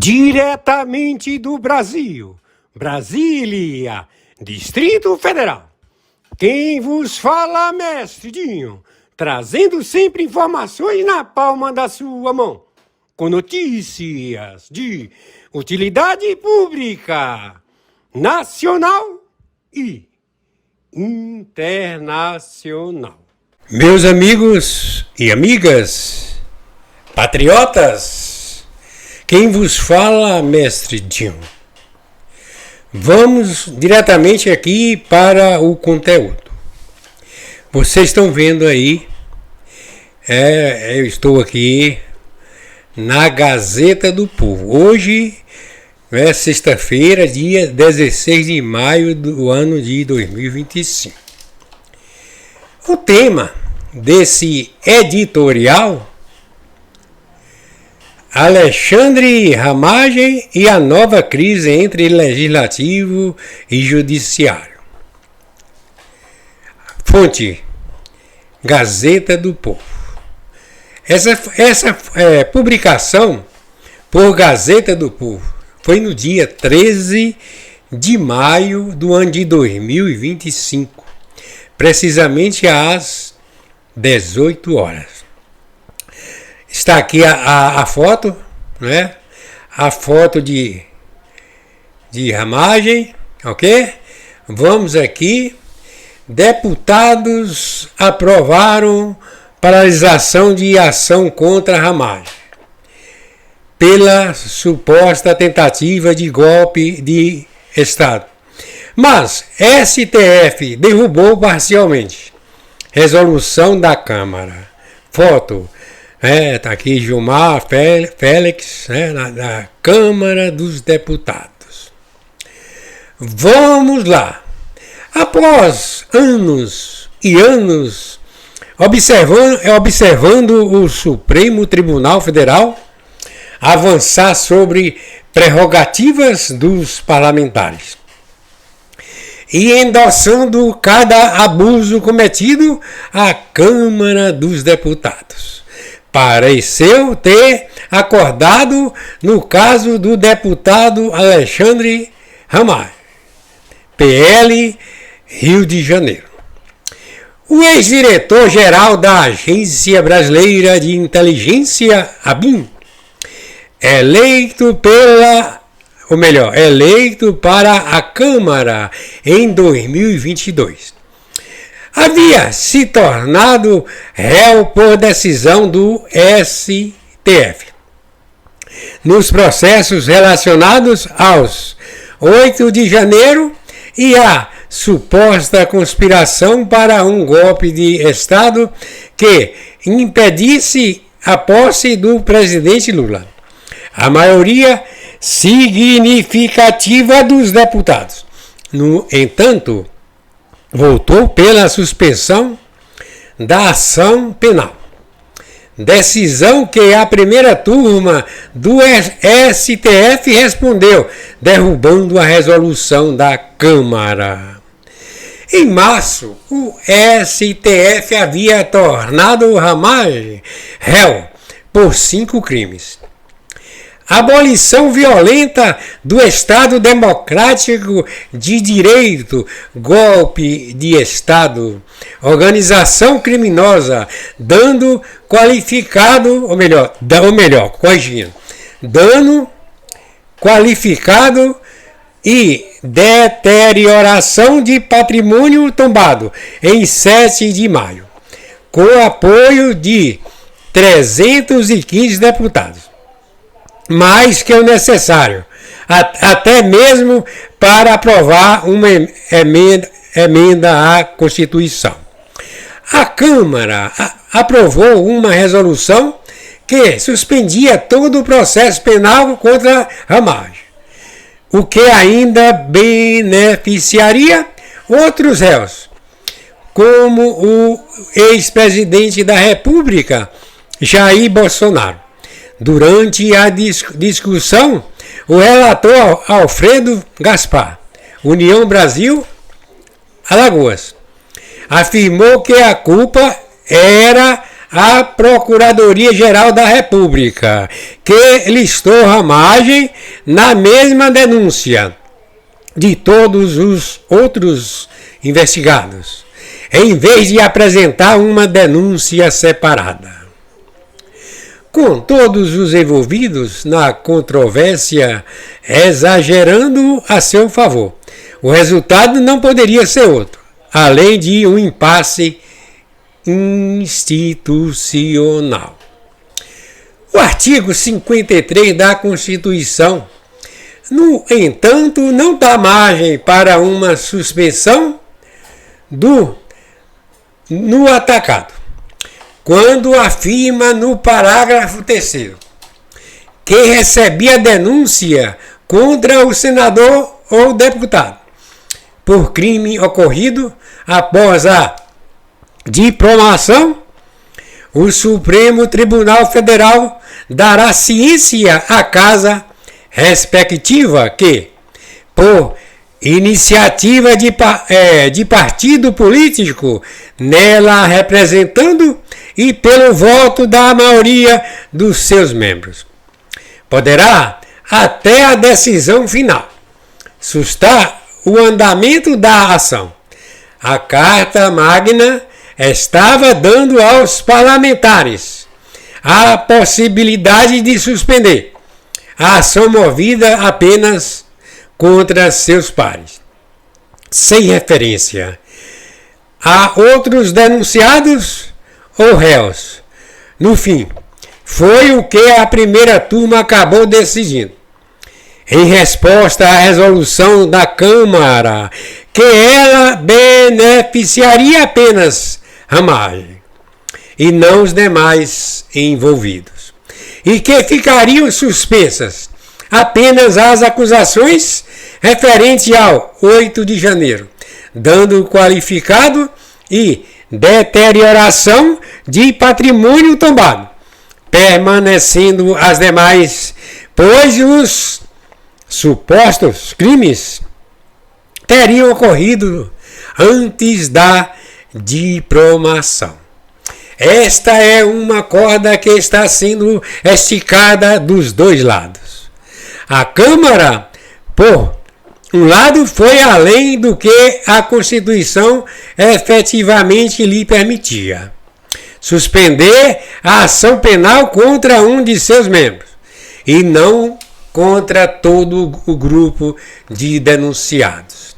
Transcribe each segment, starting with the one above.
Diretamente do Brasil, Brasília, Distrito Federal. Quem vos fala, mestre Dinho, trazendo sempre informações na palma da sua mão, com notícias de utilidade pública, nacional e internacional. Meus amigos e amigas, patriotas, quem vos fala, mestre Dinho. Vamos diretamente aqui para o conteúdo. Vocês estão vendo aí, eu estou aqui na Gazeta do Povo. Hoje é sexta-feira, dia 16 de maio do ano de 2025. O tema desse editorial: Alexandre Ramagem e a nova crise entre legislativo e judiciário. Fonte: Gazeta do Povo. Essa publicação por Gazeta do Povo foi no dia 13 de maio do ano de 2025, precisamente às 18 horas. Está aqui a foto, né? A foto de Ramagem, ok? Vamos aqui. Deputados aprovaram paralisação de ação contra Ramagem pela suposta tentativa de golpe de Estado. Mas STF derrubou parcialmente resolução da Câmara. Foto. Tá aqui Gilmar Félix, da Câmara dos Deputados. Vamos lá. Após anos e anos observando o Supremo Tribunal Federal avançar sobre prerrogativas dos parlamentares e endossando cada abuso cometido, a Câmara dos Deputados pareceu ter acordado no caso do deputado Alexandre Ramagem, PL, Rio de Janeiro. O ex-diretor-geral da Agência Brasileira de Inteligência, ABIN, eleito para a Câmara em 2022. Havia se tornado réu por decisão do STF nos processos relacionados aos 8 de janeiro e à suposta conspiração para um golpe de Estado que impedisse a posse do presidente Lula. A maioria significativa dos deputados, no entanto, votou pela suspensão da ação penal. Decisão que a primeira turma do STF respondeu, derrubando a resolução da Câmara. Em março, o STF havia tornado Ramagem réu por 5 crimes. Abolição violenta do Estado Democrático de Direito, golpe de Estado, organização criminosa, dano qualificado e deterioração de patrimônio tombado em 7 de maio, com apoio de 315 deputados. Mais que o necessário, até mesmo para aprovar uma emenda à Constituição. A Câmara aprovou uma resolução que suspendia todo o processo penal contra Ramagem, o que ainda beneficiaria outros réus, como o ex-presidente da República, Jair Bolsonaro. Durante a discussão, o relator Alfredo Gaspar, União Brasil, Alagoas, afirmou que a culpa era à Procuradoria-Geral da República, que listou Ramagem na mesma denúncia de todos os outros investigados, em vez de apresentar uma denúncia separada. Com todos os envolvidos na controvérsia exagerando a seu favor, o resultado não poderia ser outro, além de um impasse institucional. O artigo 53 da Constituição, no entanto, não dá margem para uma suspensão no atacado, quando afirma no parágrafo 3º que recebia denúncia contra o senador ou deputado por crime ocorrido após a diplomação, o Supremo Tribunal Federal dará ciência à casa respectiva que, por iniciativa de partido político nela representando e pelo voto da maioria dos seus membros, poderá, até a decisão final, sustar o andamento da ação. A Carta Magna estava dando aos parlamentares a possibilidade de suspender a ação movida apenas contra seus pares, sem referência a outros denunciados ou réus. No fim, foi o que a primeira turma acabou decidindo, em resposta à resolução da Câmara, que ela beneficiaria apenas Ramagem e não os demais envolvidos, e que ficariam suspensas apenas as acusações referentes ao 8 de janeiro, dando qualificado e deterioração de patrimônio tombado, permanecendo as demais, pois os supostos crimes teriam ocorrido antes da diplomação. Esta é uma corda que está sendo esticada dos dois lados. A Câmara, por um lado, foi além do que a Constituição efetivamente lhe permitia: suspender a ação penal contra um de seus membros, e não contra todo o grupo de denunciados.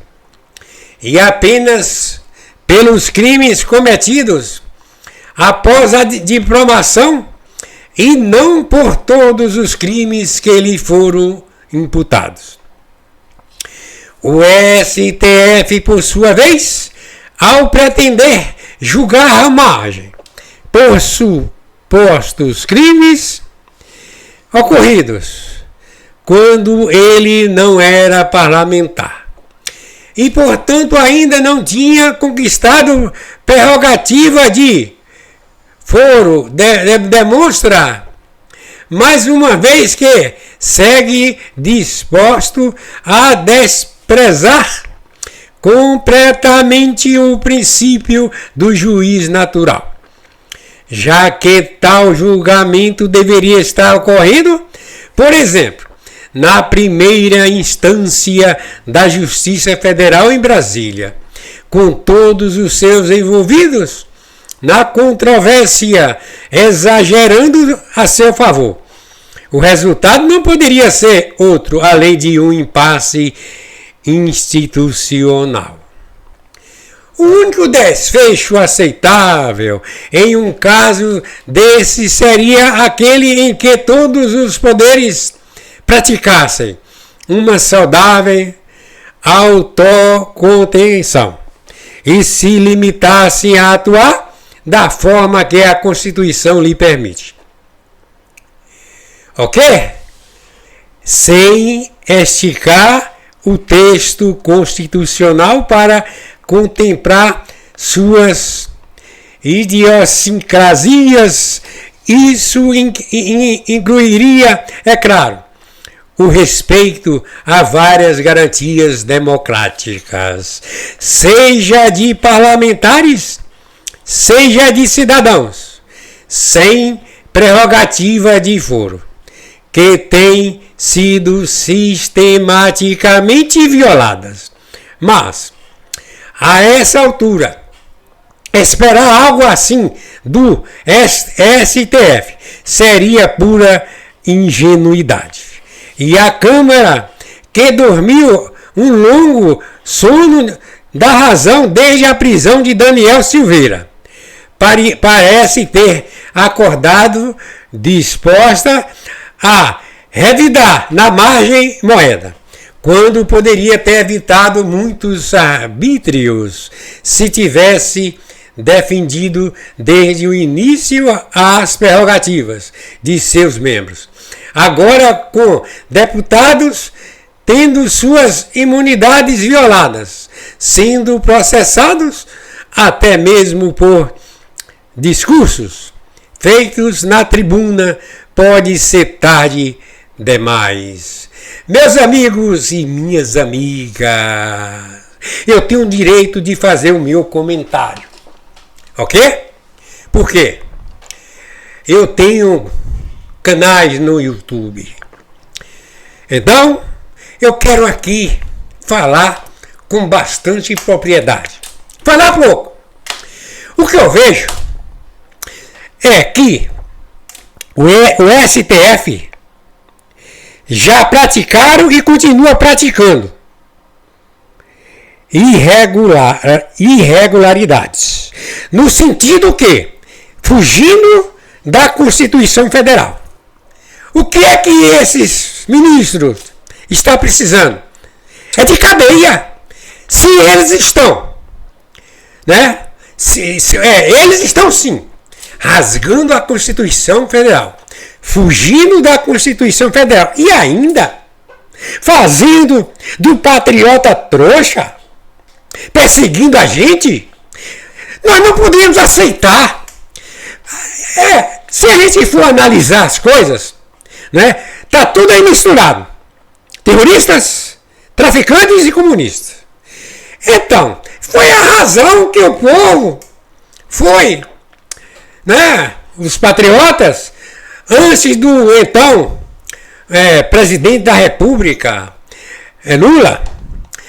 E apenas pelos crimes cometidos após a diplomação, e não por todos os crimes que lhe foram imputados. O STF, por sua vez, ao pretender julgar Ramagem por supostos crimes ocorridos quando ele não era parlamentar e, portanto, ainda não tinha conquistado prerrogativa de foro, demonstra mais uma vez que segue disposto a desprezar completamente o princípio do juiz natural, já que tal julgamento deveria estar ocorrendo, por exemplo, na primeira instância da Justiça Federal em Brasília, com todos os seus envolvidos na controvérsia exagerando a seu favor. O resultado não poderia ser outro além de um impasse institucional. O único desfecho aceitável em um caso desse seria aquele em que todos os poderes praticassem uma saudável autocontenção e se limitassem a atuar da forma que a Constituição lhe permite. Ok? Sem esticar o texto constitucional para contemplar suas idiosincrasias, isso incluiria, é claro, o respeito a várias garantias democráticas, seja de parlamentares, seja de cidadãos, sem prerrogativa de foro, que têm sido sistematicamente violadas. Mas, a essa altura, esperar algo assim do STF seria pura ingenuidade. E a Câmara, que dormiu um longo sono da razão desde a prisão de Daniel Silveira, parece ter acordado disposta a revidar na margem moeda, quando poderia ter evitado muitos arbítrios se tivesse defendido desde o início as prerrogativas de seus membros. Agora, com deputados tendo suas imunidades violadas, sendo processados até mesmo por discursos feitos na tribuna, pode ser tarde demais. Meus amigos e minhas amigas, eu tenho o direito de fazer o meu comentário, ok? Por quê? Eu tenho canais no YouTube. Então, eu quero aqui falar com bastante propriedade. Falar pouco. O que eu vejo é que o STF já praticaram e continua praticando irregularidades. No sentido que, fugindo da Constituição Federal. O que é que esses ministros estão precisando? É de cadeia. Se eles estão, né? Eles estão sim, rasgando a Constituição Federal, fugindo da Constituição Federal e ainda fazendo do patriota trouxa, perseguindo a gente, nós não podemos aceitar. Se a gente for analisar as coisas, né, tá tudo aí misturado. Terroristas, traficantes e comunistas. Então, foi a razão que o povo foi, né, os patriotas, antes do então presidente da República, Lula,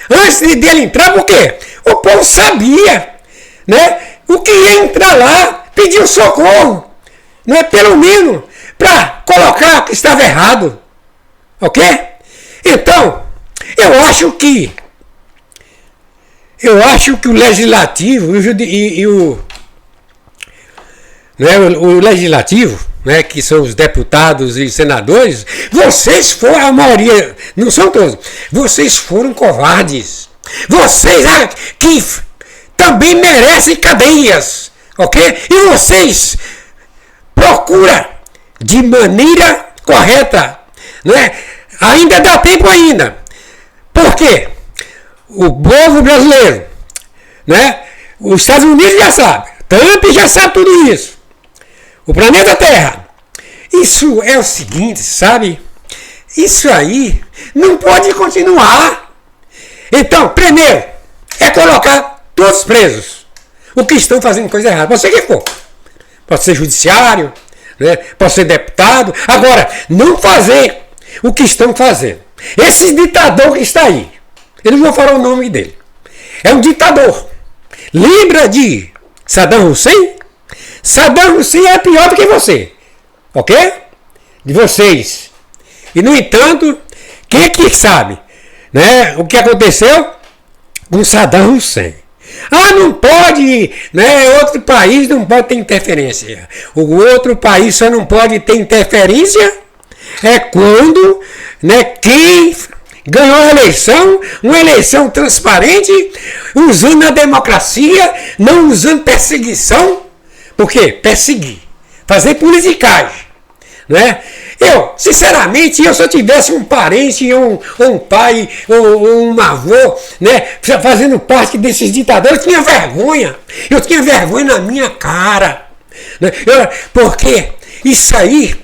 antes dele entrar, por quê? O povo sabia, né, o que ia entrar lá, pediu socorro, né, pelo menos para colocar o que estava errado, ok? Então, eu acho que o legislativo o legislativo, né, que são os deputados e senadores, vocês foram, a maioria, não são todos, vocês foram covardes. Vocês que também merecem cadeias, ok? E vocês procuram de maneira correta, né? Ainda dá tempo ainda. Por quê? O povo brasileiro, né? Os Estados Unidos já sabem, Trump já sabe tudo isso. O planeta Terra. Isso é o seguinte, sabe? Isso aí não pode continuar. Então, primeiro, é colocar todos presos. O que estão fazendo coisa errada. Pode ser que for. Pode ser judiciário, né? Pode ser deputado. Agora, não fazer o que estão fazendo. Esse ditador que está aí, eu não vou falar o nome dele. É um ditador. Lembra de Saddam Hussein? Saddam Hussein é pior do que você. Ok? De vocês. E, no entanto, quem é que sabe, né, o que aconteceu com Saddam Hussein? Ah, não pode, né? Outro país não pode ter interferência. O outro país só não pode ter interferência quando, né, quem ganhou a eleição, uma eleição transparente, usando a democracia, não usando perseguição. Por quê? Perseguir. Fazer politicagem, né? Eu, sinceramente, se eu tivesse um parente, ou um pai, ou um avô, né, fazendo parte desses ditadores, eu tinha vergonha. Eu tinha vergonha na minha cara. Né? Porque isso aí,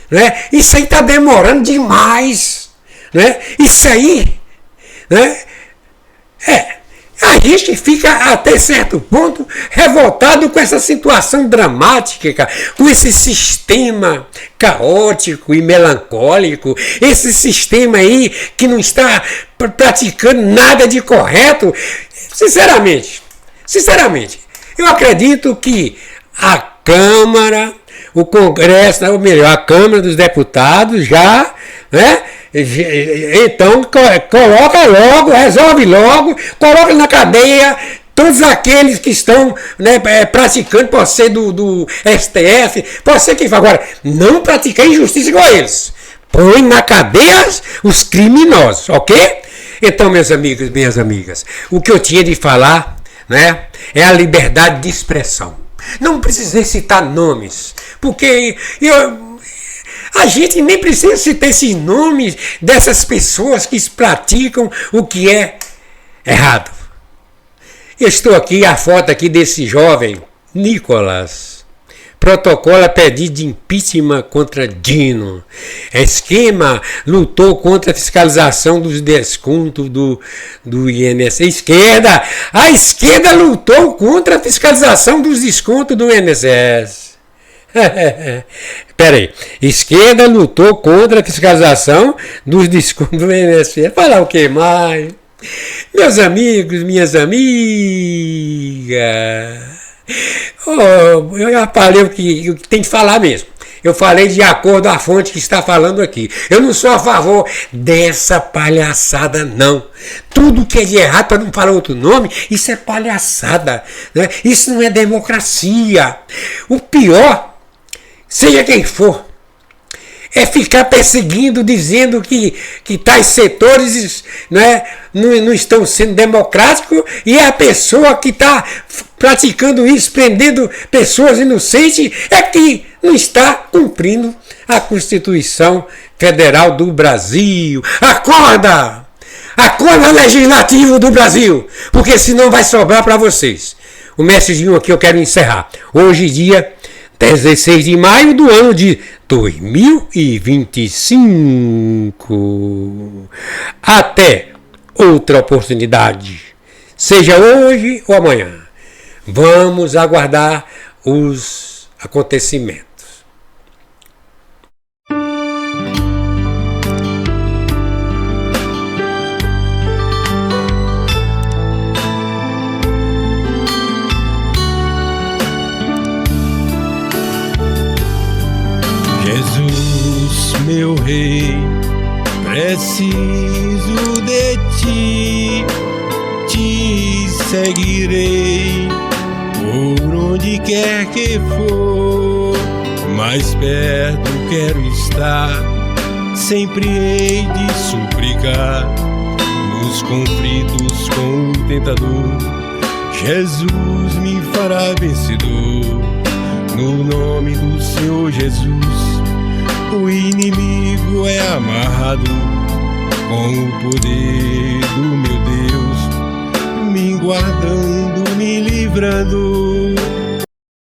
né, isso aí está demorando demais. Né? Isso aí, né, a gente fica até certo ponto revoltado com essa situação dramática, com esse sistema caótico e melancólico, esse sistema aí que não está praticando nada de correto. Sinceramente, eu acredito que a Câmara, o Congresso, ou melhor, a Câmara dos Deputados já, né? Então coloca logo, resolve logo, coloca na cadeia todos aqueles que estão, né, praticando, pode ser do STF, pode ser quem for. Agora, não praticar injustiça igual a eles. Põe na cadeia os criminosos, ok? Então, meus amigos, minhas amigas, o que eu tinha de falar, né, é a liberdade de expressão. Não precisei citar nomes, porque a gente nem precisa citar esses nomes dessas pessoas que praticam o que é errado. Eu estou aqui, a foto aqui desse jovem, Nicolas. Protocola pedido de impeachment contra Dino. Esquema lutou contra a fiscalização dos descontos do INSS. A esquerda lutou contra a fiscalização dos descontos do INSS. Peraí, esquerda lutou contra a fiscalização dos descontos do INSS. Falar o que mais? Meus amigos, minhas amigas, eu já falei o que tem que falar mesmo. Eu falei de acordo com a fonte que está falando aqui. Eu não sou a favor dessa palhaçada, não. Tudo que é de errado, para não falar outro nome, isso é palhaçada, né? Isso não é democracia. O pior, seja quem for, é ficar perseguindo, dizendo que tais setores, né, não estão sendo democráticos, e a pessoa que está praticando isso, prendendo pessoas inocentes, é que não está cumprindo a Constituição Federal do Brasil. Acorda! Acorda, Legislativo do Brasil! Porque senão vai sobrar para vocês. O mestrezinho aqui eu quero encerrar. Hoje, dia 16 de maio do ano de 2025. Até outra oportunidade, seja hoje ou amanhã. Vamos aguardar os acontecimentos. Jesus, meu Rei, preciso de ti, te seguirei por onde quer que for, mais perto quero estar, sempre hei de suplicar, nos conflitos com o tentador, Jesus me fará vencedor, no nome do Senhor Jesus. O inimigo é amarrado com o poder do meu Deus, me guardando, me livrando.